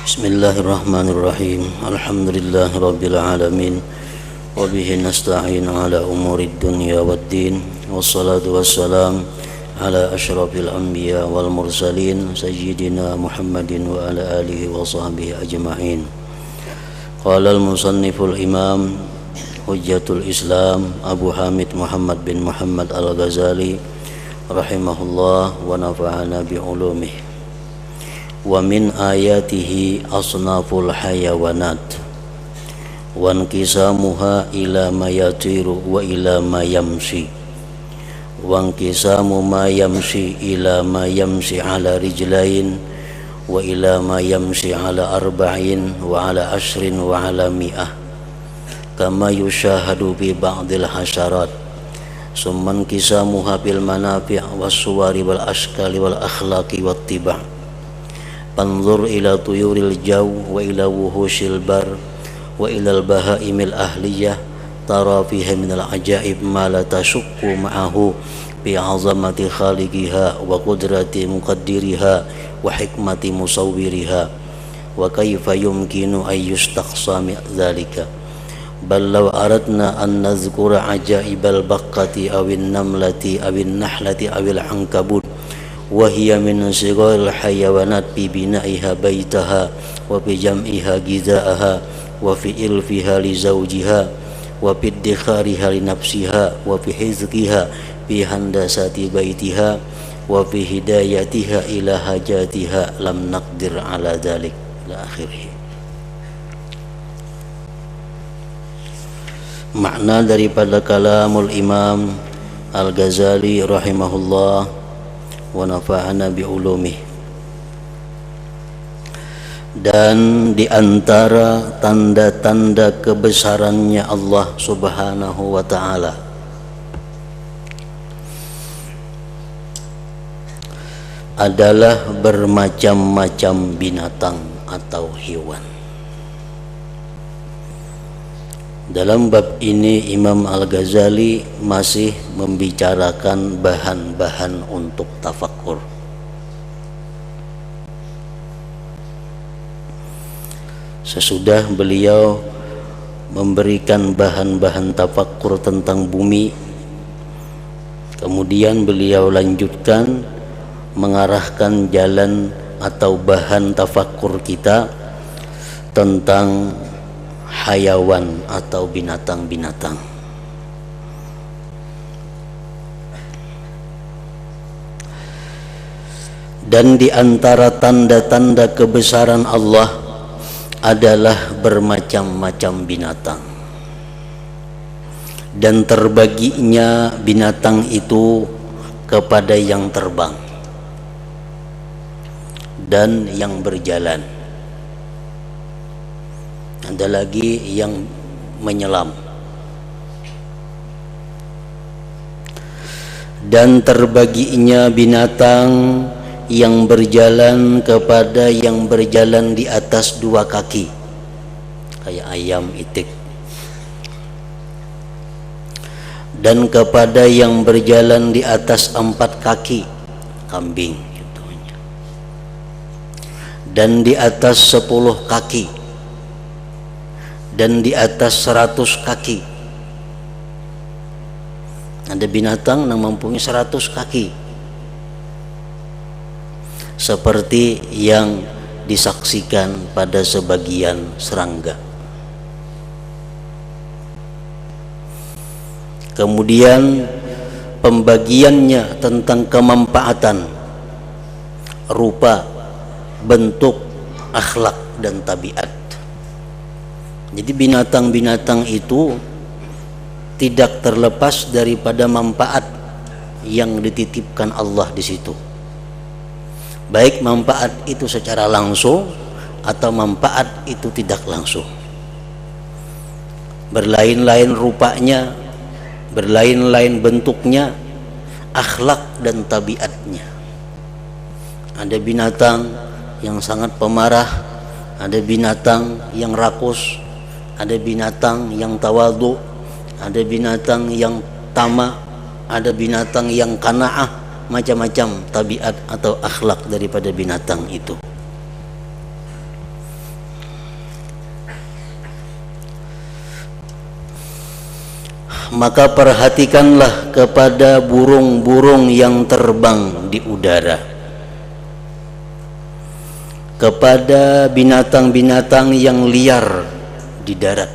Bismillahirrahmanirrahim. Alhamdulillahirabbil alamin. Wa bihi nasta'in ala umurid dunya waddin. Wassalatu wassalam ala asyrafil anbiya wal mursalin sayyidina Muhammadin wa ala alihi wa sahbihi ajma'in. Qala al-musanniful imam Hujjatul Islam Abu Hamid Muhammad bin Muhammad Al-Ghazali rahimahullah wa nafa'ana bi ulumihi. Wa min ayatihi asnaful hayawanat wa inqisamuha ila ma yatiru wa ila ma yamshi wa inqisamu ma yamshi ila ma yamshi ala rijlain wa ila ma yamshi ala arba'in wa ala ashrin wa ala mi'ah kama yushahadu bi ba'dil hasyarat summa inqisamuha bil manafi' was suwari wal ashkali wal akhlaqi wat tiba'. Anzur ila tuyuril jaw wa ila wuhushil bar wa ila al-bahaimil ahliyah tara fiha minal ajaib ma la tashukku ma'ahu bi 'azamati khaliqiha wa qudrati muqaddiriha wa hikmati musawwiriha wa kaifa yumkinu an yustaqsa min dzalika bal law aradna an nadhkura ajaibal baqqati awin namlati awin nahlati awil ankabut وهي من صغار الحيوانات ببنائها بيتها وبجمعها غذاءها وفي إلفها لزوجها وفي ادخارها لنفسها وفي حفظها بهندسة بيتها وفي هدايتها إلى حاجاتها لم نقدر على ذلك إلى آخره. Makna daripada kalamul Imam Al-Ghazali rahimahullah wa nafa'ana bi ulumih. Dan di antara tanda-tanda kebesarannya Allah Subhanahu wa ta'ala adalah bermacam-macam binatang atau hewan. Dalam bab ini Imam Al-Ghazali masih membicarakan bahan-bahan untuk tafakkur. Sesudah beliau memberikan bahan-bahan tafakkur tentang bumi, kemudian beliau lanjutkan mengarahkan jalan atau bahan tafakkur kita tentang hayawan atau binatang-binatang. Dan di antara tanda-tanda kebesaran Allah adalah bermacam-macam binatang. Dan terbaginya binatang itu kepada yang terbang dan yang berjalan. Ada lagi yang menyelam. Dan terbaginya binatang yang berjalan kepada yang berjalan di atas dua kaki, kayak ayam, itik. Dan kepada yang berjalan di atas 4 kaki, kambing contohnya. Dan di atas 10 kaki, dan di atas 100 kaki. Ada binatang yang mempunyai 100 kaki, seperti yang disaksikan pada sebagian serangga. Kemudian pembagiannya tentang kemanfaatan, rupa, bentuk, akhlak, dan tabiat. Jadi binatang-binatang itu tidak terlepas daripada manfaat yang dititipkan Allah di situ. Baik manfaat itu secara langsung atau manfaat itu tidak langsung. Berlain-lain rupanya, berlain-lain bentuknya, akhlak dan tabiatnya. Ada binatang yang sangat pemarah, ada binatang yang rakus, ada binatang yang tawadhu, ada binatang yang tamak, ada binatang yang qanaah, macam-macam tabiat atau akhlak daripada binatang itu. maka perhatikanlah kepada burung-burung yang terbang di udara, kepada binatang-binatang yang liar di darat,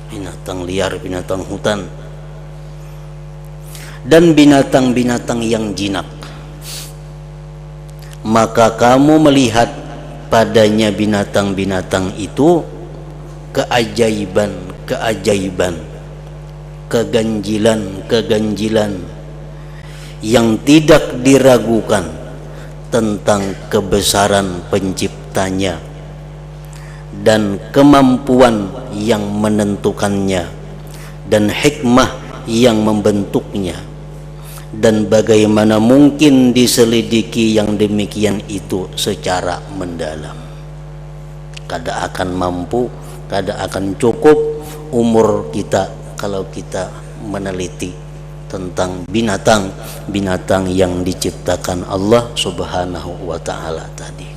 binatang liar, binatang hutan, dan binatang-binatang yang jinak. Maka kamu melihat padanya binatang-binatang itu keajaiban-keajaiban, keganjilan-keganjilan yang tidak diragukan tentang kebesaran penciptanya dan kemampuan yang menentukannya dan hikmah yang membentuknya, dan bagaimana mungkin diselidiki yang demikian itu secara mendalam. Kada akan mampu, kada akan cukup umur kita kalau kita meneliti tentang binatang-binatang yang diciptakan Allah Subhanahu wa ta'ala tadi.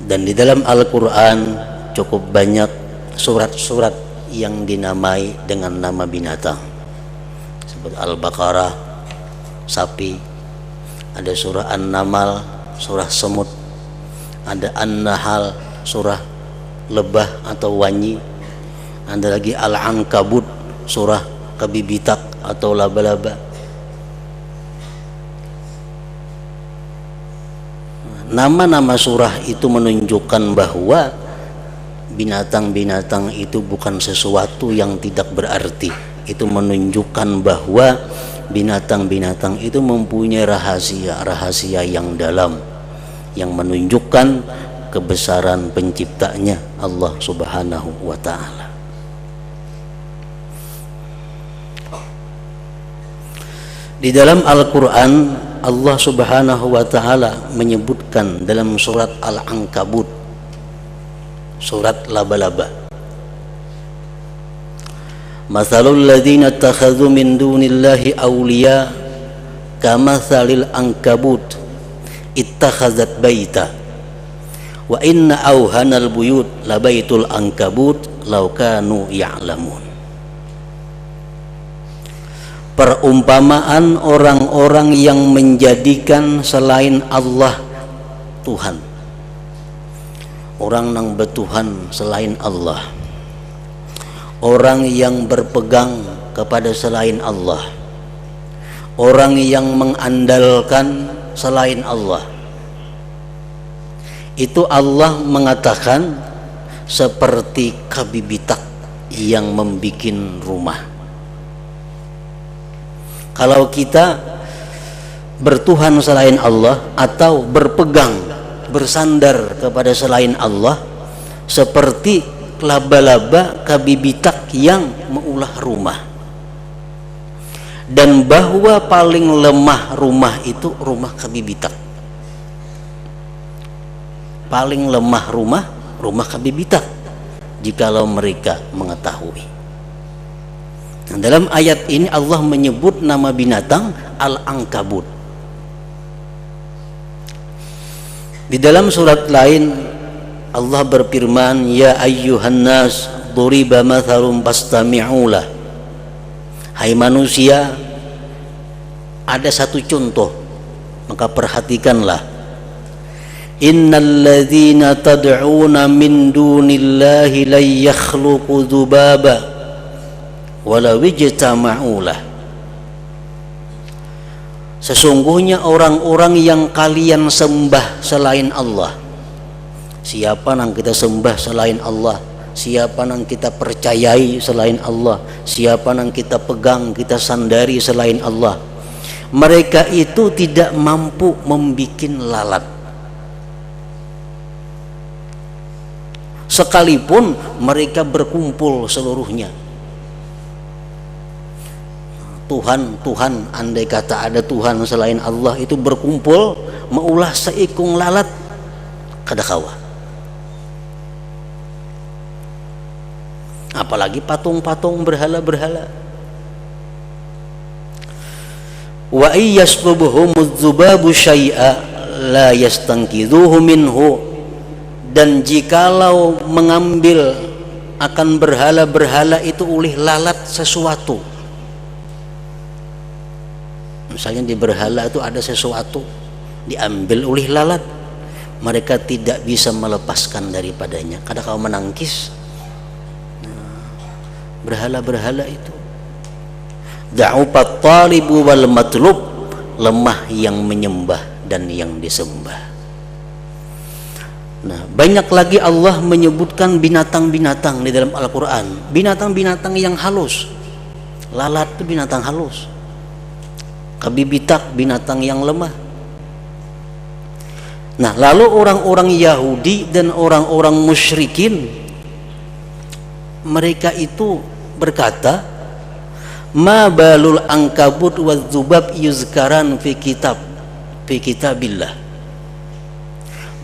Dan di dalam Al-Quran cukup banyak surat-surat yang dinamai dengan nama binatang, seperti Al-Baqarah sapi, ada surah An-Namal surah semut, ada An-Nahl surah lebah atau wanyi, ada lagi Al-Ankabut surah kabibitak atau laba-laba. Nama-nama surah itu menunjukkan bahwa binatang-binatang itu bukan sesuatu yang tidak berarti. Itu menunjukkan bahwa binatang-binatang itu mempunyai rahasia-rahasia yang dalam, yang menunjukkan kebesaran penciptanya Allah Subhanahu wa ta'ala. Di dalam Al-Quran Allah Subhanahu wa ta'ala menyebutkan dalam surat Al-Ankabut, surat laba-laba, Mathalul ladzina ittakhadhu min dunillahi awliya kamathalil ankabut ittakhazat baita wa inna awhanal buyut labaitul ankabut law kanu ya'lamun. Perumpamaan orang-orang yang menjadikan selain Allah Tuhan, orang yang bertuhan selain Allah, orang yang berpegang kepada selain Allah, orang yang mengandalkan selain Allah. Itu Allah mengatakan seperti kabibitak yang membikin rumah. Kalau kita bertuhan selain Allah atau berpegang, bersandar kepada selain Allah, seperti laba-laba kabibitak yang mengulah rumah. Dan bahwa paling lemah rumah itu rumah kabibitak. Paling lemah rumah kabibitak, jikalau mereka mengetahui. Nah, dalam ayat ini Allah menyebut nama binatang Al-Ankabut. Di dalam surat lain Allah berfirman, ya ayyuhan nas duriba mathalun fastami'u lah. Hai manusia, ada satu contoh, maka perhatikanlah. Innal ladzina tad'una min dunillahi la yakhluqu dzubaba walau ijtama'u lah. Sesungguhnya orang-orang yang kalian sembah selain Allah, siapa yang kita sembah selain Allah, siapa yang kita percayai selain Allah, siapa yang kita pegang, kita sandari selain Allah, mereka itu tidak mampu membuat lalat. Sekalipun mereka berkumpul seluruhnya. Tuhan, andai kata ada Tuhan selain Allah itu berkumpul meulah seikung lalat kada kawa. Apalagi patung-patung berhala-berhala. Wa iyyaslubuhumudz-dzubabu syai'a la yastanqidhuhu minhu. Dan jikalau mengambil akan berhala-berhala itu oleh lalat sesuatu, misalnya di berhala itu ada sesuatu diambil oleh lalat, mereka tidak bisa melepaskan daripadanya. Kadang kau menangkis berhala-berhala itu. Da'ufat talibu wal matlub, lemah yang menyembah dan yang disembah. Nah, banyak lagi Allah menyebutkan binatang-binatang di dalam Al-Quran, binatang-binatang yang halus. Lalat itu binatang halus, kabibitak binatang yang lemah. Nah, lalu orang-orang Yahudi dan orang-orang musyrikin, mereka itu berkata, ma balul ankabut wa dzubab yuzkaran fi kitabillah.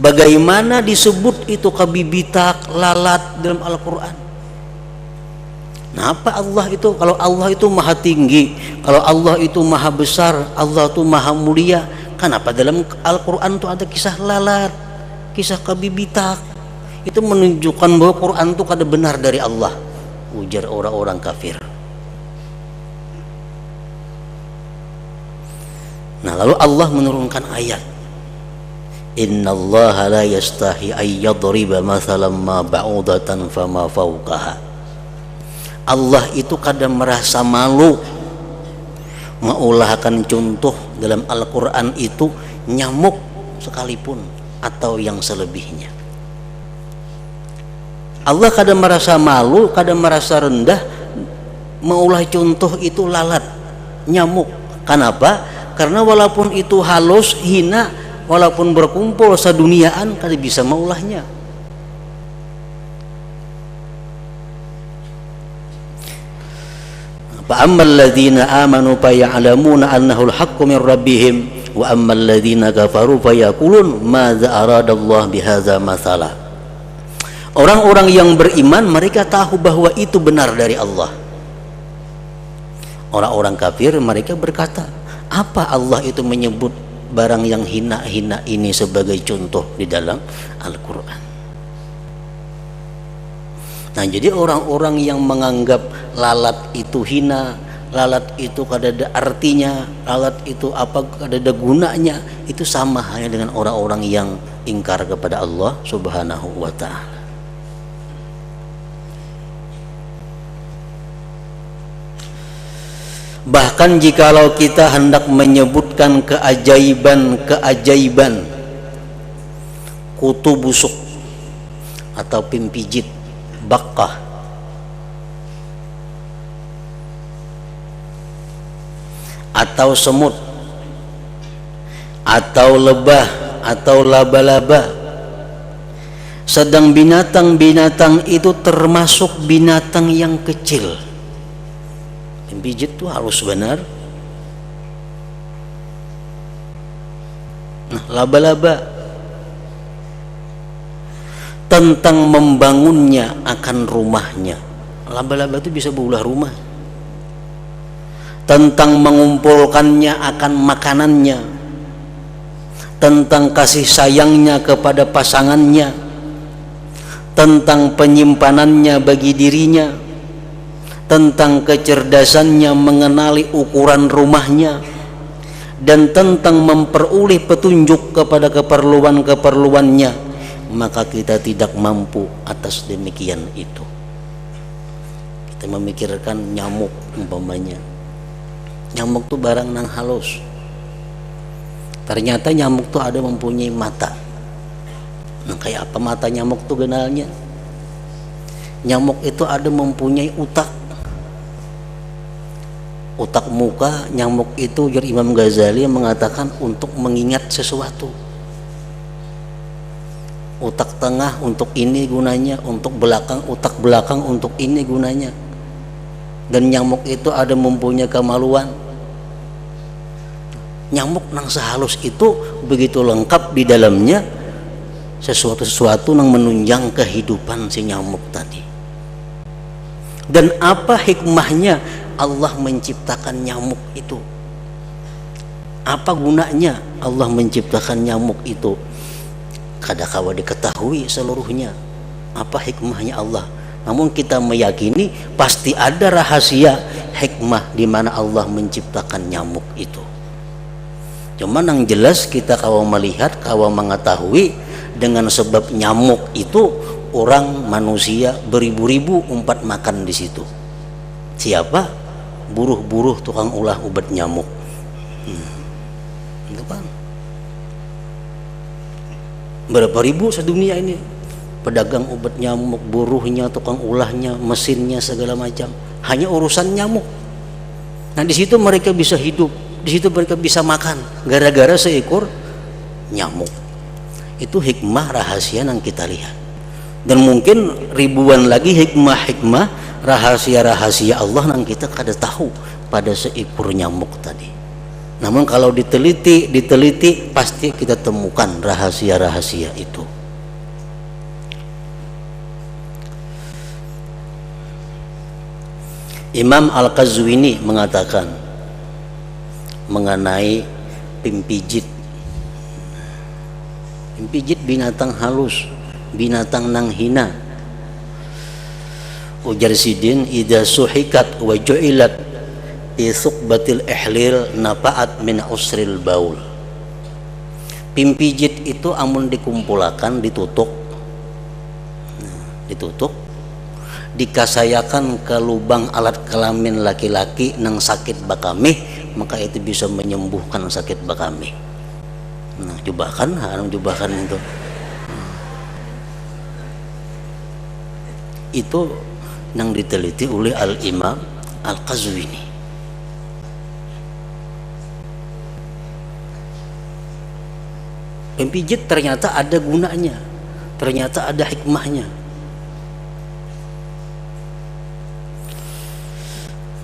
Bagaimana disebut itu kabibitak, lalat dalam Al-Quran? Nah, apa Allah itu? Kalau Allah itu maha tinggi, kalau Allah itu maha besar, Allah itu maha mulia, kenapa dalam Al-Quran itu ada kisah lalat, kisah kabibitak? Itu menunjukkan bahwa Quran itu kada benar dari Allah, ujar orang-orang kafir. Nah, lalu Allah menurunkan ayat, innallaha la yastahi ay yadriba mathalan ma ba'udatan fama fawqaha. Allah itu kadang merasa malu mengulahkan contoh dalam Al-Quran itu nyamuk sekalipun atau yang selebihnya. Allah kadang merasa malu, kadang merasa rendah mengulah contoh itu lalat, nyamuk. Kenapa? Karena walaupun itu halus, hina, walaupun berkumpul seduniaan, kada bisa maulahnya. Fa ammal ladzina amanu fa ya'lamuna annahu al-haqqu min rabbihim wa ammal ladzina kafaru fa yaqulun madza aradallahu bihadza mathala. Orang-orang yang beriman mereka tahu bahwa itu benar dari Allah. Orang-orang kafir mereka berkata, apa Allah itu menyebut barang yang hina-hina ini sebagai contoh di dalam Al-Quran? Nah, jadi orang-orang yang menganggap lalat itu hina, lalat itu kada ada artinya, lalat itu apa kada ada gunanya, itu sama hanya dengan orang-orang yang ingkar kepada Allah Subhanahu wa ta'ala. Bahkan jikalau kita hendak menyebutkan keajaiban-keajaiban kutu busuk atau pimpijit, bakkah, atau semut, atau lebah, atau laba-laba, sedang binatang-binatang itu termasuk binatang yang kecil. Pimpijit itu halus benar. Nah, laba-laba, tentang membangunnya akan rumahnya. Laba-laba itu bisa berulah rumah. Tentang mengumpulkannya akan makanannya, tentang kasih sayangnya kepada pasangannya, tentang penyimpanannya bagi dirinya, tentang kecerdasannya mengenali ukuran rumahnya, dan tentang memperoleh petunjuk kepada keperluan-keperluannya, maka kita tidak mampu atas demikian itu. Kita memikirkan nyamuk umpamanya. Nyamuk itu barang nang halus. Ternyata nyamuk itu ada mempunyai mata. Nah, kayak apa mata nyamuk itu genalnya? Nyamuk itu ada mempunyai utak. Utak muka nyamuk itu, ujar Imam Ghazali mengatakan untuk mengingat sesuatu. Utak tengah untuk ini gunanya, untuk belakang, utak belakang untuk ini gunanya. Dan nyamuk itu ada mempunyai kemaluan. Nyamuk nang sehalus itu begitu lengkap di dalamnya sesuatu-sesuatu yang menunjang kehidupan si nyamuk tadi. Dan apa hikmahnya Allah menciptakan nyamuk itu? Apa gunanya Allah menciptakan nyamuk itu? kadakawa diketahui seluruhnya apa hikmahnya Allah. Namun kita meyakini pasti ada rahasia hikmah di mana Allah menciptakan nyamuk itu. Cuman yang jelas kita kalau melihat, kalau mengetahui dengan sebab nyamuk itu orang manusia beribu-ribu umpat makan di situ. Siapa? Buruh-buruh tukang ulah obat nyamuk. Itu kan. Berapa ribu sedunia ini pedagang obat nyamuk, buruhnya, tukang ulahnya, mesinnya, segala macam. Hanya urusan nyamuk. Nah di situ mereka bisa hidup, di situ mereka bisa makan gara-gara seekor nyamuk. Itu hikmah rahasia yang kita lihat. Dan mungkin ribuan lagi hikmah-hikmah rahasia-rahasia Allah yang kita kada tahu pada seekor nyamuk tadi. Namun kalau diteliti pasti kita temukan rahasia-rahasia itu. Imam Al-Qazwini mengatakan mengenai pimpijit. Pimpijit binatang halus, binatang nang hina. Ujar sidin idza suhikat wa ju'ilat fi suqbatil ihlil nafa'at min usril baul. Pimpijit itu amun dikumpulakan, ditutuk, dikasayakan ke lubang alat kelamin laki-laki nang sakit bakamih, maka itu bisa menyembuhkan sakit bakamih. Nah, jubakan itu yang diteliti oleh Al-Imam Al-Qazwini. Pimpijit ternyata ada gunanya, ternyata ada hikmahnya.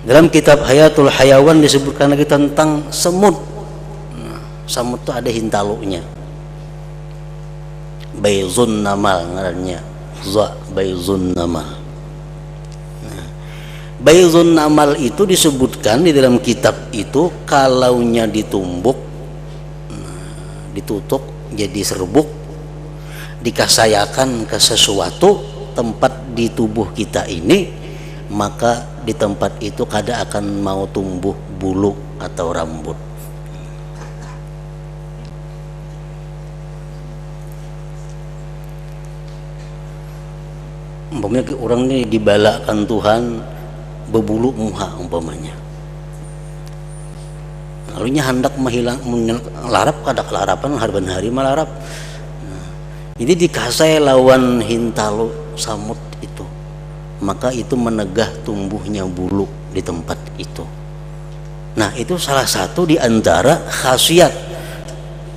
Dalam kitab Hayatul Hayawan disebutkan lagi tentang semut. Semut itu ada hintalunya. Bayzun namal ngarannya. Bayzun namal. Bayzun namal itu disebutkan di dalam kitab itu kalaunya ditumbuk, ditutuk jadi serbuk, dikasayakan ke sesuatu tempat di tubuh kita ini, maka di tempat itu kada akan mau tumbuh bulu atau rambut. Umpamanya orang ini dibalakan Tuhan berbulu muha umpamanya, lalunya hendak menghilang larap kada kelarapan harban hari malarap. Jadi dikasai lawan hintalu samut itu, maka itu menegah tumbuhnya bulu di tempat itu. Nah itu salah satu di antara khasiat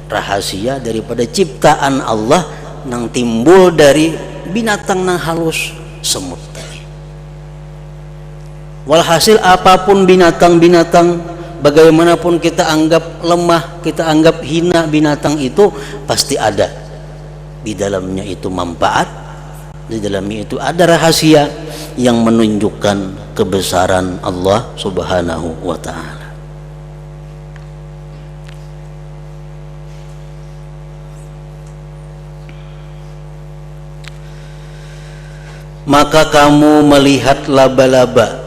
rahasia daripada ciptaan Allah yang timbul dari binatang yang halus semut tadi. Walhasil apapun binatang-binatang, bagaimanapun kita anggap lemah, kita anggap hina binatang itu, pasti ada di dalamnya itu manfaat, di dalamnya itu ada rahasia yang menunjukkan kebesaran Allah Subhanahu wa ta'ala. Maka kamu melihat laba-laba,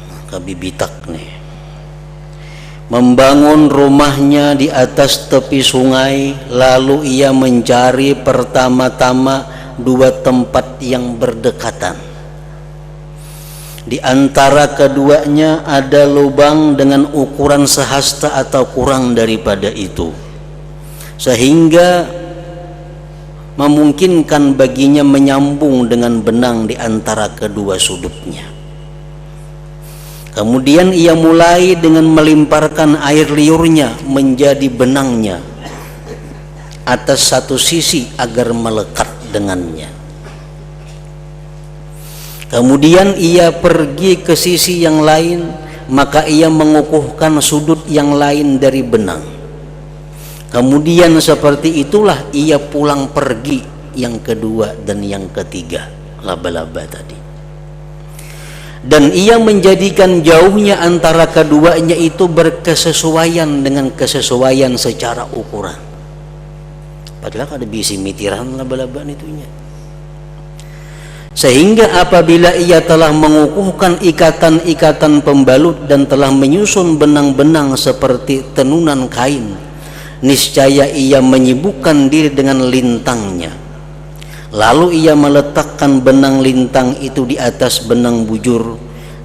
maka bibitak nih, membangun rumahnya di atas tepi sungai, lalu ia mencari pertama-tama dua tempat yang berdekatan. Di antara keduanya ada lubang dengan ukuran sehasta atau kurang daripada itu, sehingga memungkinkan baginya menyambung dengan benang di antara kedua sudutnya. Kemudian ia mulai dengan melimparkan air liurnya menjadi benangnya atas satu sisi agar melekat dengannya. Kemudian ia pergi ke sisi yang lain, maka ia mengukuhkan sudut yang lain dari benang. Kemudian seperti itulah ia pulang pergi yang kedua dan yang ketiga, laba-laba tadi. Dan ia menjadikan jauhnya antara keduanya itu berkesesuaian dengan kesesuaian secara ukuran. Padahal ada bisi mitiran laba-laba itunya. Sehingga apabila ia telah mengukuhkan ikatan-ikatan pembalut dan telah menyusun benang-benang seperti tenunan kain, niscaya ia menyibukkan diri dengan lintangnya. Lalu ia meletakkan benang lintang itu di atas benang bujur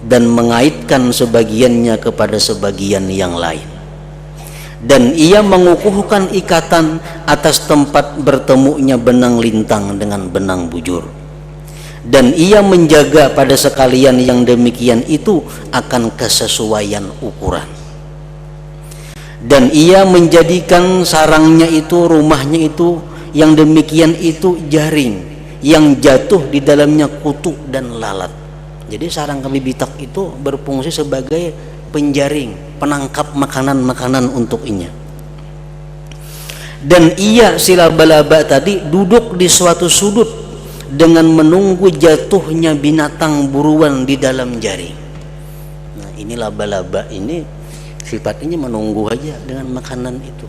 dan mengaitkan sebagiannya kepada sebagian yang lain. Dan ia mengukuhkan ikatan atas tempat bertemunya benang lintang dengan benang bujur. Dan ia menjaga pada sekalian yang demikian itu akan kesesuaian ukuran. Dan ia menjadikan sarangnya itu, rumahnya itu, yang demikian itu jaring yang jatuh di dalamnya kutu dan lalat. Jadi sarang kabibitak itu berfungsi sebagai penjaring, penangkap makanan-makanan untuk inya. Dan ia, si laba-laba tadi, duduk di suatu sudut dengan menunggu jatuhnya binatang buruan di dalam jaring. Nah, ini laba-laba ini sifatnya menunggu aja dengan makanan itu.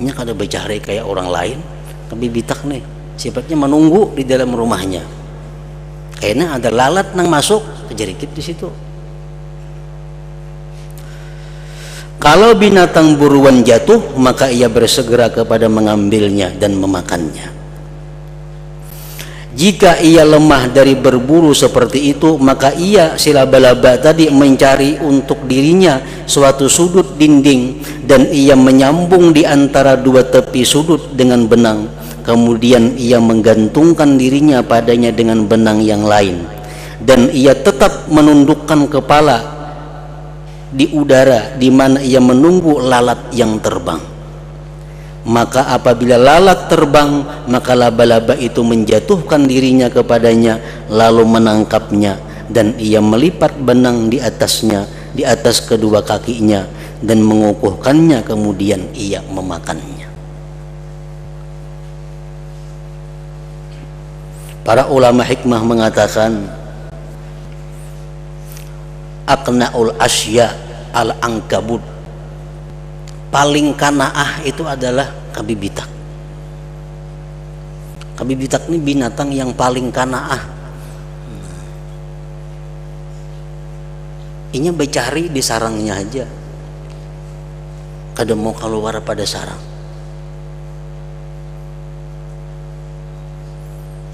Ini kada bercari kayak orang lain. Kabibitak nih sifatnya menunggu di dalam rumahnya. Kayaknya ada lalat nang masuk, kejerikit di situ. Kalau binatang buruan jatuh, maka ia bersegera kepada mengambilnya dan memakannya. Jika ia lemah dari berburu seperti itu, maka ia, si laba-laba tadi, mencari untuk dirinya suatu sudut dinding dan ia menyambung di antara dua tepi sudut dengan benang. Kemudian ia menggantungkan dirinya padanya dengan benang yang lain, dan ia tetap menundukkan kepala di udara di mana ia menunggu lalat yang terbang. Maka apabila lalat terbang, maka laba-laba itu menjatuhkan dirinya kepadanya lalu menangkapnya, dan ia melipat benang di atasnya, di atas kedua kakinya, dan mengukuhkannya, kemudian ia memakannya. Para ulama hikmah mengatakan, aqnaul asya al-ankabut, paling kanaah itu adalah kabibitak. Kabibitak ini binatang yang paling kanaah. Inya bercari di sarangnya aja, kada mau keluar pada sarang.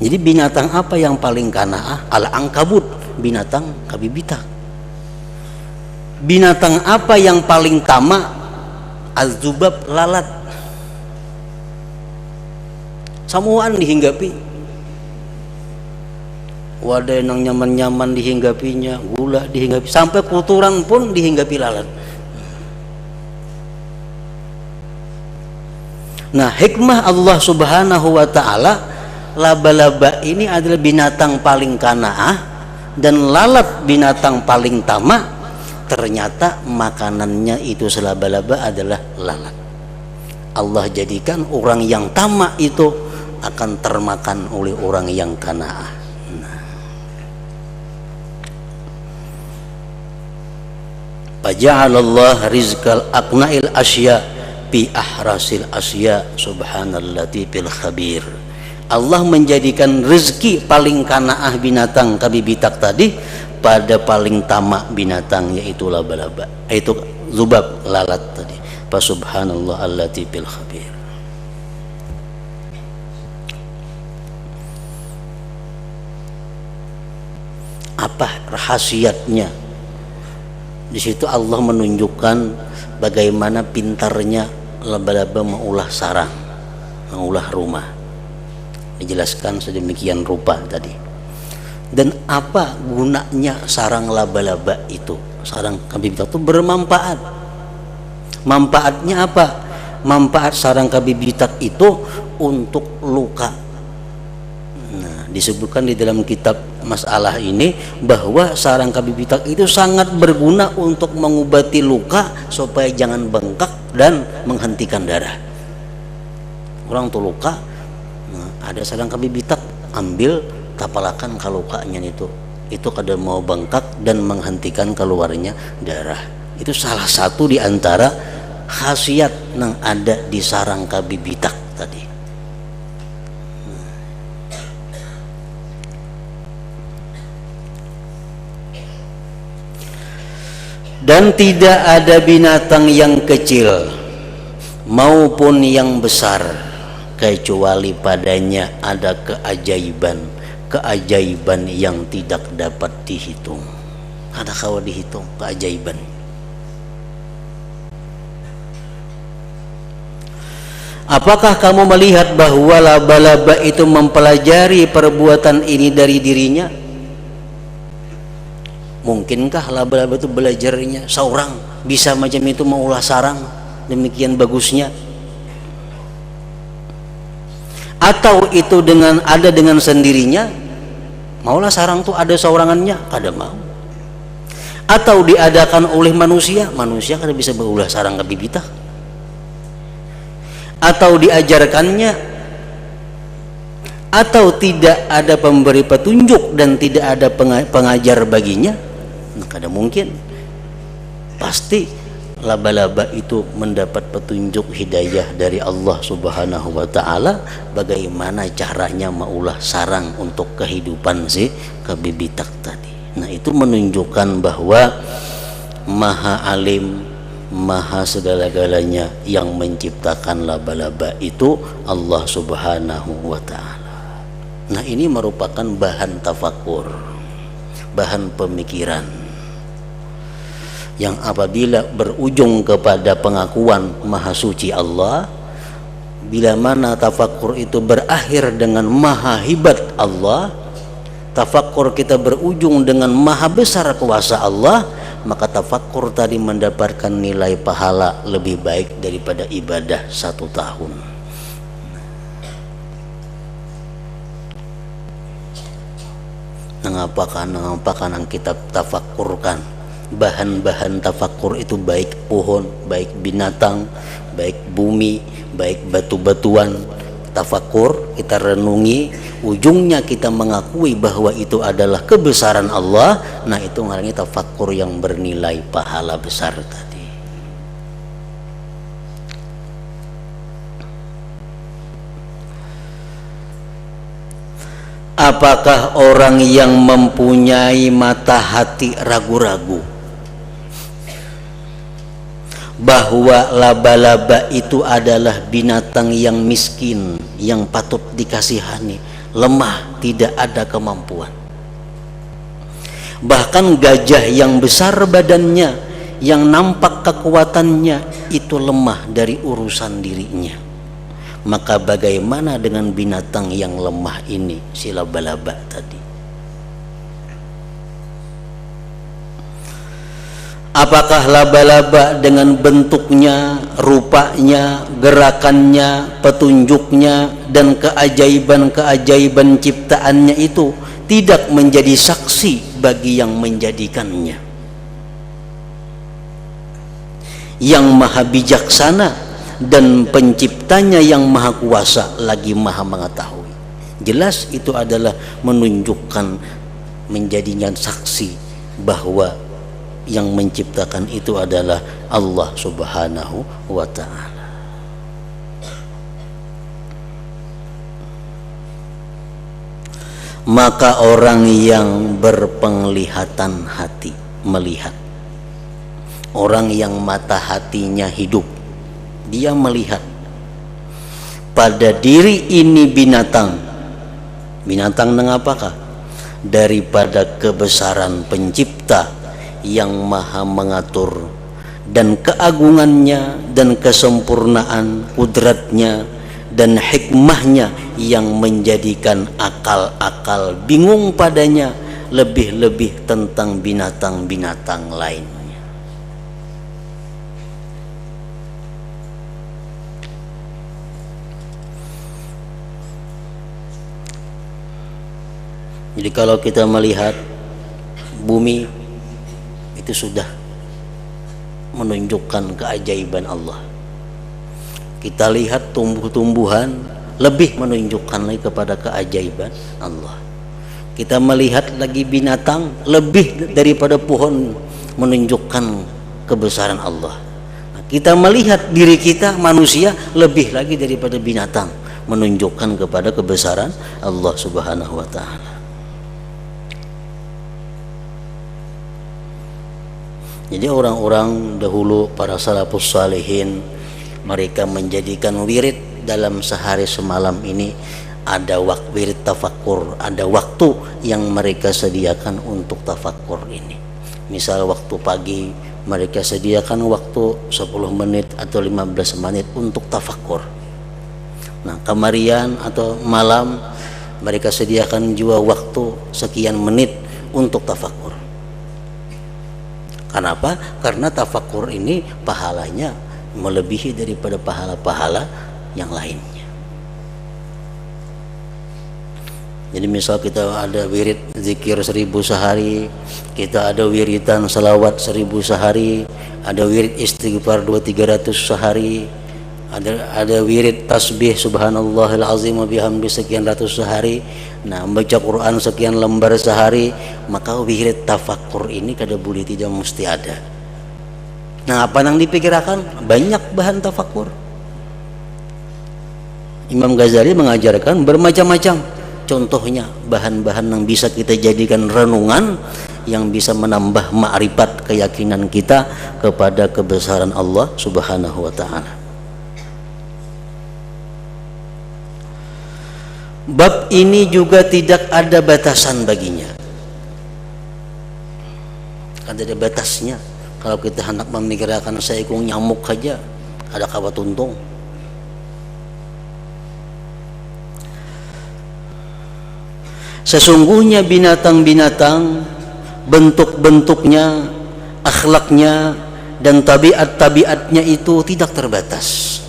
Jadi binatang apa yang paling kanaah? Al-ankabut, binatang kabibitak. Binatang apa yang paling tamak? Az-zubab, lalat. Samuan dihinggapi. Wadah yang nyaman-nyaman dihinggapinya, gula dihinggapi, sampai kotoran pun dihinggapi lalat. Nah, hikmah Allah Subhanahu wa ta'ala, laba-laba ini adalah binatang paling kanaah dan lalat binatang paling tamak. Ternyata makanannya itu selaba-laba adalah lalat. Allah jadikan orang yang tamak itu akan termakan oleh orang yang kanaah. Faja'alallah rizqal aqna'il asya bi ahrasil asya subhanallati bil khabir. Allah menjadikan rezeki paling kanaah binatang kabibitak tadi pada paling tamak binatang, yaitu laba-laba, yaitu zubab, lalat tadi. Fa subhanallah allati bil khabir. Apa rahasiatnya? Di situ Allah menunjukkan bagaimana pintarnya laba-laba mengolah sarang, mengolah rumah. Dijelaskan sedemikian rupa tadi. Dan apa gunanya sarang laba-laba itu? Sarang kabibitak itu bermanfaat. Manfaatnya apa? Manfaat sarang kabibitak itu untuk luka. Nah, disebutkan di dalam kitab masalah ini bahwa sarang kabibitak itu sangat berguna untuk mengobati luka supaya jangan bengkak dan menghentikan darah. Orang tuh luka, nah, ada sarang kabibitak, ambil tapalakan kalukanya itu kada mau bengkak dan menghentikan keluarnya darah. Itu salah satu di antara khasiat yang ada di sarang kabibitak tadi. Dan tidak ada binatang yang kecil maupun yang besar kecuali padanya ada keajaiban yang tidak dapat dihitung. Ada kawa dihitung keajaiban. Apakah kamu melihat bahwa laba-laba itu mempelajari perbuatan ini dari dirinya? Mungkinkah laba-laba itu belajarnya seorang bisa macam itu mengolah sarang demikian bagusnya? Atau itu ada dengan sendirinya? Maulah sarang itu ada seorangannya? Kada mau. Atau diadakan oleh manusia? Manusia kada bisa mengolah sarang kabibitak. Atau diajarkannya? Atau tidak ada pemberi petunjuk dan tidak ada pengajar baginya? Kada mungkin. Pasti laba-laba itu mendapat petunjuk hidayah dari Allah Subhanahu wa ta'ala bagaimana caranya maulah sarang untuk kehidupan si kabibitak tadi. Nah, itu menunjukkan bahwa Maha Alim, Maha segala-galanya, yang menciptakan laba-laba itu Allah Subhanahu wa ta'ala. Nah, ini merupakan bahan tafakur, bahan pemikiran yang apabila berujung kepada pengakuan Maha Suci Allah, bila mana tafakur itu berakhir dengan Maha Hibat Allah, tafakur kita berujung dengan Maha Besar kuasa Allah, maka tafakur tadi mendapatkan nilai pahala lebih baik daripada ibadah 1 tahun. Mengapakan yang kita tafakurkan? Bahan-bahan tafakur itu baik pohon, baik binatang, baik bumi, baik batu-batuan. Tafakur kita renungi, ujungnya kita mengakui bahwa itu adalah kebesaran Allah. Nah, itu namanya tafakur yang bernilai pahala besar tadi. Apakah orang yang mempunyai mata hati ragu-ragu bahwa laba-laba itu adalah binatang yang miskin, yang patut dikasihani, lemah, tidak ada kemampuan? Bahkan gajah yang besar badannya, yang nampak kekuatannya, itu lemah dari urusan dirinya. Maka bagaimana dengan binatang yang lemah ini, si laba-laba tadi? Apakah laba-laba dengan bentuknya, rupanya, gerakannya, petunjuknya, dan keajaiban-keajaiban ciptaannya itu tidak menjadi saksi bagi yang menjadikannya, yang maha bijaksana dan penciptanya yang maha kuasa lagi maha mengetahui? Jelas itu adalah menunjukkan menjadinya saksi bahwa yang menciptakan itu adalah Allah Subhanahu wa ta'ala. Maka orang yang berpenglihatan hati melihat, orang yang mata hatinya hidup, dia melihat pada diri ini binatang dengan apakah? Daripada kebesaran pencipta yang maha mengatur, dan keagungannya dan kesempurnaan kudratnya dan hikmahnya yang menjadikan akal-akal bingung padanya, lebih-lebih tentang binatang-binatang lainnya. Jadi kalau kita melihat bumi, itu sudah menunjukkan keajaiban Allah. Kita lihat tumbuh-tumbuhan, lebih menunjukkan lagi kepada keajaiban Allah. Kita melihat lagi binatang, lebih daripada pohon menunjukkan kebesaran Allah. Nah, Kita melihat diri kita manusia lebih lagi daripada binatang, menunjukkan kepada kebesaran Allah Subhanahu wa taala. Jadi orang-orang dahulu, para salafus salihin, mereka menjadikan wirid dalam sehari semalam ini ada waktu wirid tafakkur, ada waktu yang mereka sediakan untuk tafakkur ini. Misal waktu pagi mereka sediakan waktu 10 menit atau 15 menit untuk tafakkur. Nah, kemarian atau malam mereka sediakan juga waktu sekian menit untuk tafakkur. Kenapa? Karena tafakkur ini pahalanya melebihi daripada pahala-pahala yang lainnya. Jadi misal kita ada wirid zikir 1000 sehari, kita ada wiridan salawat 1000 sehari, ada wirid istighfar 200-300 sehari, ada wirid tasbih subhanallahil azim wa bihamdi sekian ratus sehari. Nah, membaca Quran sekian lembar sehari, maka wirid tafakkur ini kada boleh tidak mesti ada. Nah, apa yang dipikirkan? Banyak bahan tafakkur. Imam Ghazali mengajarkan bermacam-macam. Contohnya bahan-bahan yang bisa kita jadikan renungan, yang bisa menambah ma'rifat keyakinan kita kepada kebesaran Allah Subhanahu wa taala. Bab ini juga tidak ada batasan baginya. Ada batasnya. Kalau kita hendak memikirkan seekor nyamuk saja, ada kawat untung. Sesungguhnya binatang-binatang, bentuk-bentuknya, akhlaknya, dan tabiat-tabiatnya itu tidak terbatas.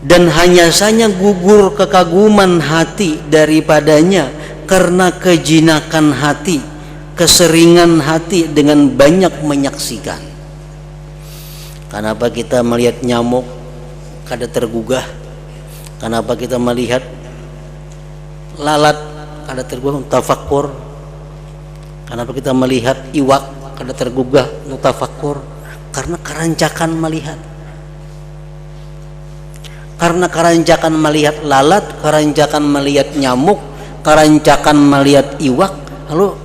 Dan hanya saja gugur kekaguman hati daripadanya karena kejinakan hati, keseringan hati dengan banyak menyaksikan. Kenapa kita melihat nyamuk kada tergugah? Kenapa kita melihat lalat kada tergugah tafakkur? Kenapa kita melihat iwak kada tergugah tafakkur? Karena kerancakan melihat. Karena kerancakan melihat lalat, kerancakan melihat nyamuk, kerancakan melihat iwak, lalu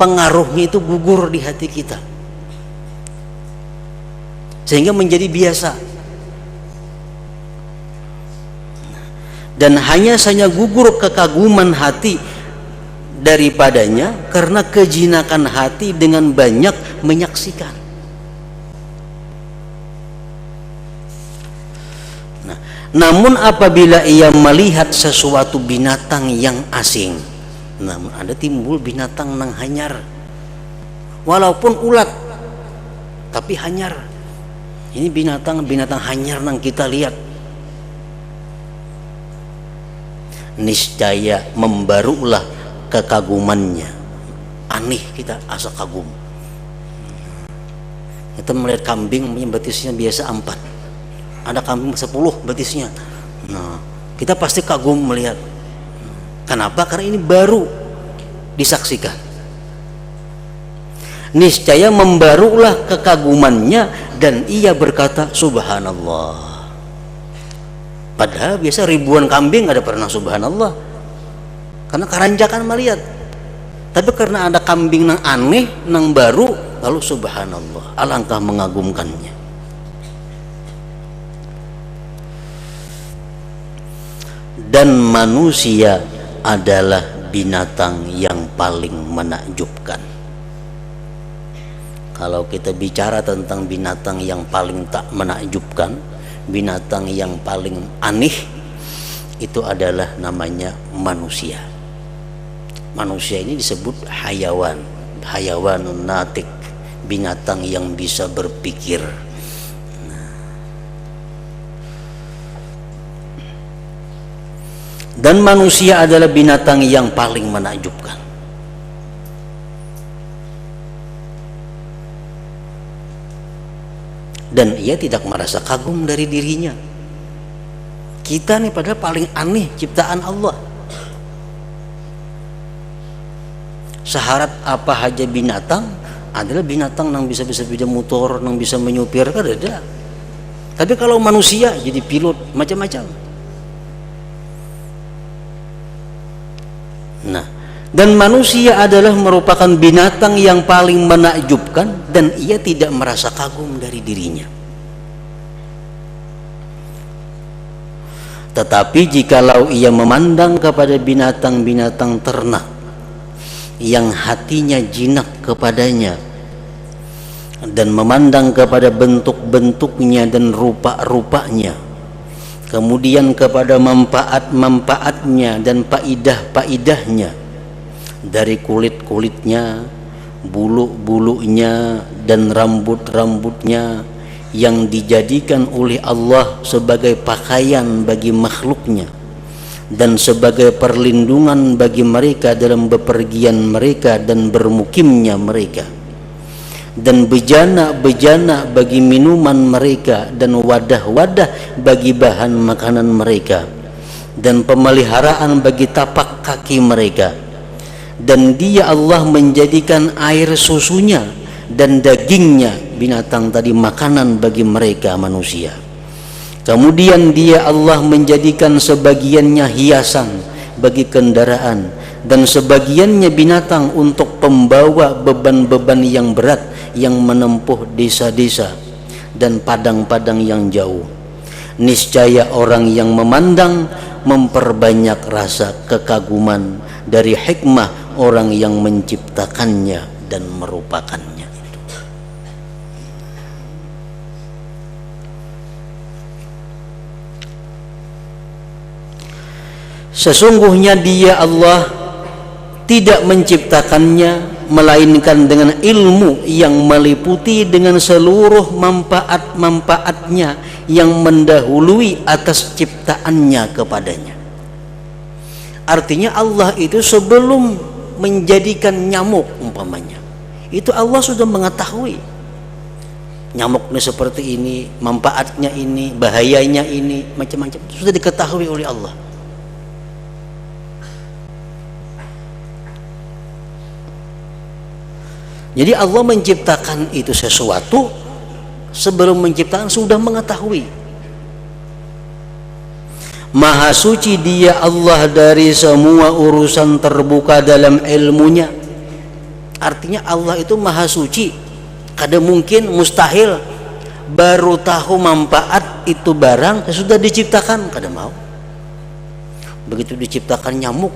pengaruhnya itu gugur di hati kita, sehingga menjadi biasa. Dan hanya saja gugur kekaguman hati daripadanya karena kejinakan hati dengan banyak menyaksikan. Nah, namun apabila ia melihat sesuatu binatang yang asing, namun ada timbul binatang nang hanyar, walaupun ulat tapi hanyar. Ini binatang hanyar nang kita lihat, niscaya membarulah kekagumannya. Aneh, kita asa kagum. Kita melihat kambing punya betisnya biasa 4, ada kambing 10 betisnya. Nah, kita pasti kagum melihat. Kenapa? Karena ini baru disaksikan. Niscaya membarulah kekagumannya dan ia berkata subhanallah. Padahal biasa ribuan kambing ada pernah subhanallah, karena keranjakan melihat. Tapi karena ada kambing nang aneh, nang baru, lalu subhanallah, alangkah mengagumkannya. Dan manusia adalah binatang yang paling menakjubkan. Kalau kita bicara tentang binatang yang paling tak menakjubkan, binatang yang paling aneh, itu adalah namanya manusia. Manusia ini disebut hayawan, hayawanun natik, binatang yang bisa berpikir. Dan manusia adalah binatang yang paling menakjubkan. Dan ia tidak merasa kagum dari dirinya. Kita nih padahal paling aneh ciptaan Allah. Seharat apa aja binatang adalah binatang yang bisa sepeda motor, yang bisa menyupir, kan ada. Tapi kalau manusia jadi pilot macam-macam. Nah, dan manusia adalah merupakan binatang yang paling menakjubkan dan ia tidak merasa kagum dari dirinya. Tetapi jikalau ia memandang kepada binatang-binatang ternak yang hatinya jinak kepadanya dan memandang kepada bentuk-bentuknya dan rupa-rupanya, kemudian kepada manfaat-manfaatnya dan faidah-faidahnya, dari kulit-kulitnya, bulu-bulunya dan rambut-rambutnya yang dijadikan oleh Allah sebagai pakaian bagi makhluknya dan sebagai perlindungan bagi mereka dalam bepergian mereka dan bermukimnya mereka, dan bejana-bejana bagi minuman mereka dan wadah-wadah bagi bahan makanan mereka, dan pemeliharaan bagi tapak kaki mereka. Dan dia Allah menjadikan air susunya dan dagingnya binatang tadi makanan bagi mereka manusia. Kemudian dia Allah menjadikan sebagiannya hiasan bagi kendaraan dan sebagiannya binatang untuk pembawa beban-beban yang berat yang menempuh desa-desa dan padang-padang yang jauh. Niscaya orang yang memandang memperbanyak rasa kekaguman dari hikmah orang yang menciptakannya dan merupakannya itu. Sesungguhnya dia Allah tidak menciptakannya melainkan dengan ilmu yang meliputi dengan seluruh manfaat-manfaatnya yang mendahului atas ciptaannya kepadanya. Artinya Allah itu sebelum menjadikan nyamuk umpamanya, itu Allah sudah mengetahui nyamuknya seperti ini, manfaatnya ini, bahayanya ini, macam-macam sudah diketahui oleh Allah. Jadi Allah menciptakan itu sesuatu sebelum menciptakan sudah mengetahui. Maha suci dia Allah dari semua urusan terbuka dalam ilmunya. Artinya Allah itu maha suci. Kada mungkin, mustahil baru tahu manfaat itu barang sudah diciptakan, kada mau. Begitu diciptakan nyamuk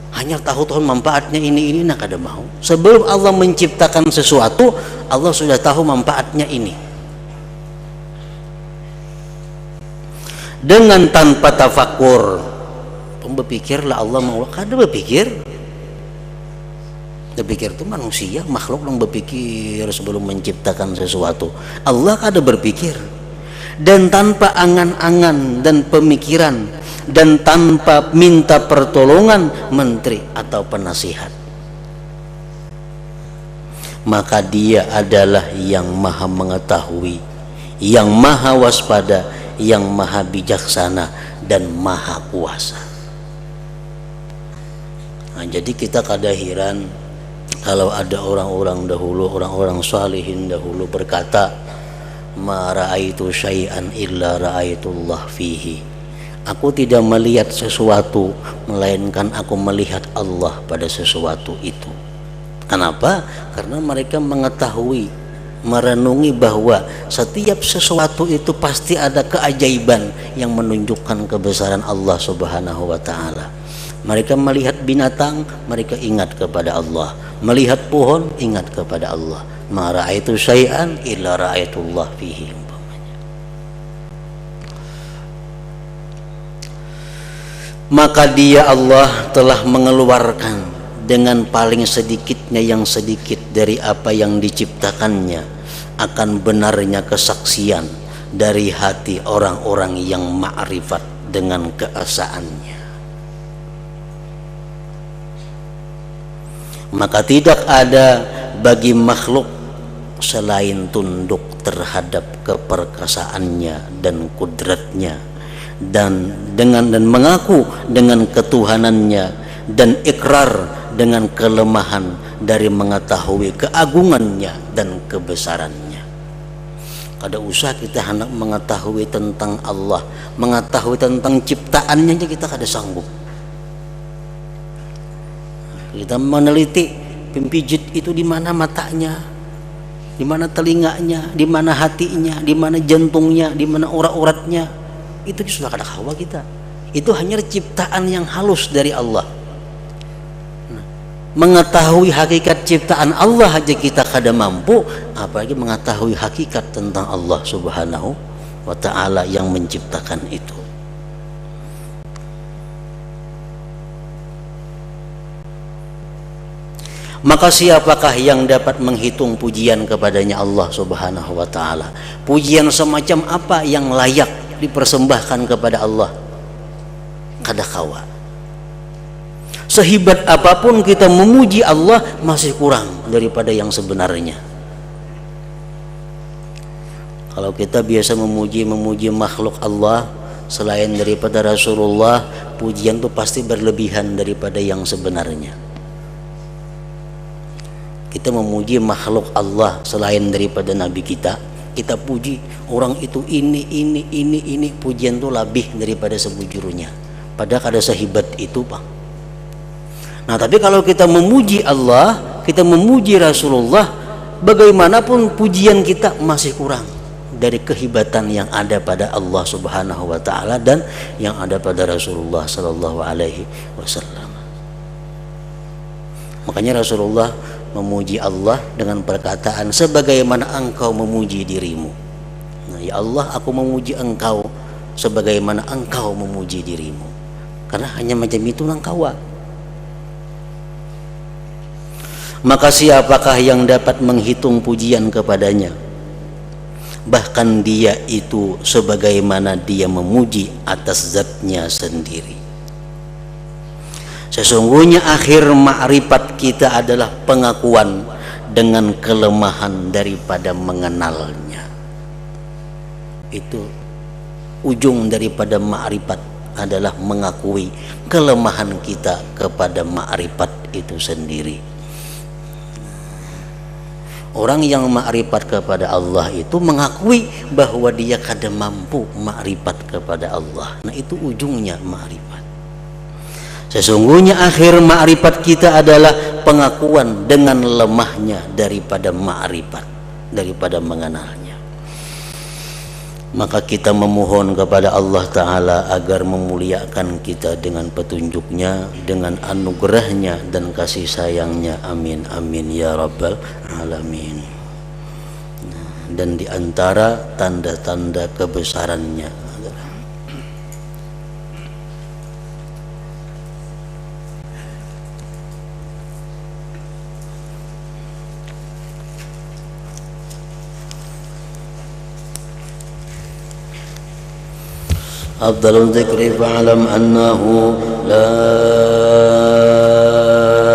hanya tahu manfaatnya ini nah kada mau. Sebelum Allah menciptakan sesuatu, Allah sudah tahu manfaatnya ini. Dengan tanpa tafakur, berpikirlah Allah mau, kada berpikir. Berpikir itu manusia, makhluk yang berpikir sebelum menciptakan sesuatu. Allah kada berpikir. Dan tanpa angan-angan dan pemikiran, dan tanpa minta pertolongan menteri atau penasihat, maka dia adalah yang maha mengetahui, yang maha waspada, yang maha bijaksana dan maha kuasa. Nah, jadi kita kada heran kalau ada orang-orang dahulu, orang-orang salihin dahulu berkata, ma ra'aitu syai'an illa ra'aitullah fihi. Aku tidak melihat sesuatu melainkan aku melihat Allah pada sesuatu itu. Kenapa? Karena mereka mengetahui, merenungi bahwa setiap sesuatu itu pasti ada keajaiban yang menunjukkan kebesaran Allah Subhanahu wa taala. Mereka melihat binatang, mereka ingat kepada Allah. Melihat pohon, ingat kepada Allah. Ma ra'aitu syai'an illa ra'aitullah fihi. Maka dia Allah telah mengeluarkan dengan paling sedikitnya yang sedikit dari apa yang diciptakannya akan benarnya kesaksian dari hati orang-orang yang ma'rifat dengan keesaannya. Maka tidak ada bagi makhluk selain tunduk terhadap keperkasaannya dan kudratnya, dan mengaku dengan ketuhanannya, dan ikrar dengan kelemahan dari mengetahui keagungannya dan kebesarannya. Kada usah kita hendak mengetahui tentang Allah, mengetahui tentang ciptaannya aja kita kada sanggup. Kita meneliti pimpijit itu di mana matanya, di mana telinganya, di mana hatinya, di mana jantungnya, di mana urat-uratnya. Itu sudah kada hawa kita. Itu hanya ciptaan yang halus dari Allah. Mengetahui hakikat ciptaan Allah aja kita kada mampu, apalagi mengetahui hakikat tentang Allah Subhanahu wa ta'ala yang menciptakan itu. Maka siapakah yang dapat menghitung pujian kepadanya Allah Subhanahu wa ta'ala? Pujian semacam apa yang layak dipersembahkan kepada Allah? Kada kawa. Sehebat apapun kita memuji Allah, masih kurang daripada yang sebenarnya. Kalau kita biasa memuji makhluk Allah selain daripada Rasulullah, pujian itu pasti berlebihan daripada yang sebenarnya. Kita memuji makhluk Allah selain daripada Nabi kita puji orang itu ini, pujian itu lebih daripada sebujurnya. Padahal kada sehebat itu, Pak. Nah, tapi kalau kita memuji Allah, kita memuji Rasulullah, bagaimanapun pujian kita masih kurang dari kehebatan yang ada pada Allah Subhanahu wa ta'ala dan yang ada pada Rasulullah sallallahu alaihi wasallam. Makanya Rasulullah memuji Allah dengan perkataan, sebagaimana engkau memuji dirimu. Nah, ya Allah, aku memuji engkau sebagaimana engkau memuji dirimu. Karena hanya macam itu engkau. Maka siapakah yang dapat menghitung pujian kepadanya? Bahkan dia itu sebagaimana dia memuji atas zatnya sendiri. Sesungguhnya akhir ma'rifat kita adalah pengakuan dengan kelemahan daripada mengenalnya. Itu ujung daripada ma'rifat adalah mengakui kelemahan kita kepada ma'rifat itu sendiri. Orang yang makrifat kepada Allah itu mengakui bahwa dia kada mampu makrifat kepada Allah. Nah, itu ujungnya makrifat. Sesungguhnya akhir makrifat kita adalah pengakuan dengan lemahnya daripada makrifat, daripada mengenalnya. Maka kita memohon kepada Allah Ta'ala agar memuliakan kita dengan petunjuknya, dengan anugerahnya dan kasih sayangnya. Amin, amin ya rabbal alamin. Dan diantara tanda-tanda kebesarannya adalah afdalul dzikri fa'lam annahu la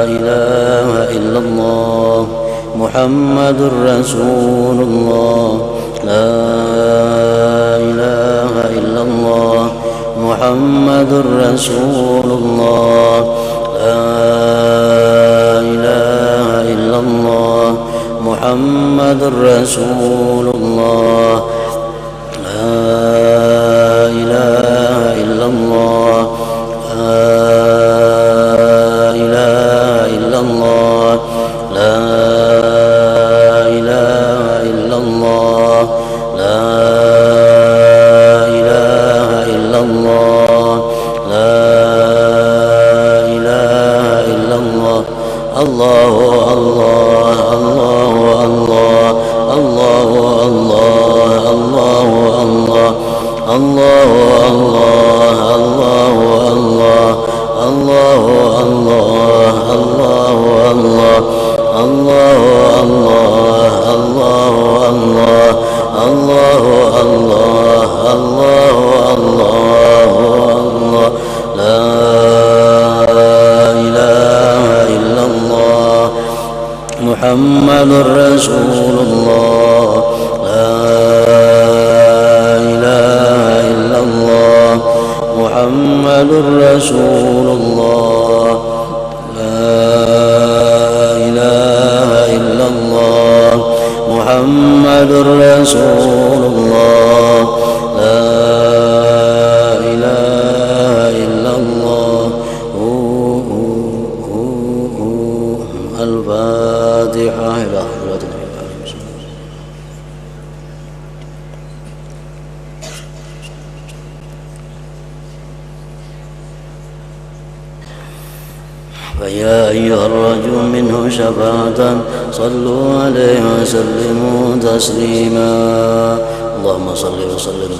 ilaha illallah Muhammadur Rasulullah, la ilaha illallah Muhammadur Rasulullah, la ilaha illallah Muhammadur Rasulullah, la ilaha illallah, la ilaha illallah, la ilaha illallah, la ilaha illallah, la ilaha illallah. Allahu Allah, Allahu Allah, Allahu Allah, Allahu Allah, Allahu Allah, Allahu Allah, Allahu Allah, Allahu Allah, Allahu Allah, Allahu Allah, Allahu Allah, Allahu Allah, la ilaha illallah Muhammadur Rasulullah, la ilaha illallah Muhammadur Rasulullah, la ilaha محمد رسول الله لا إله إلا الله الفاتحة إلى فيا أيها الرجل منه شفاعة صلوا عليه وسلموا تسليما اللهم صل وسلم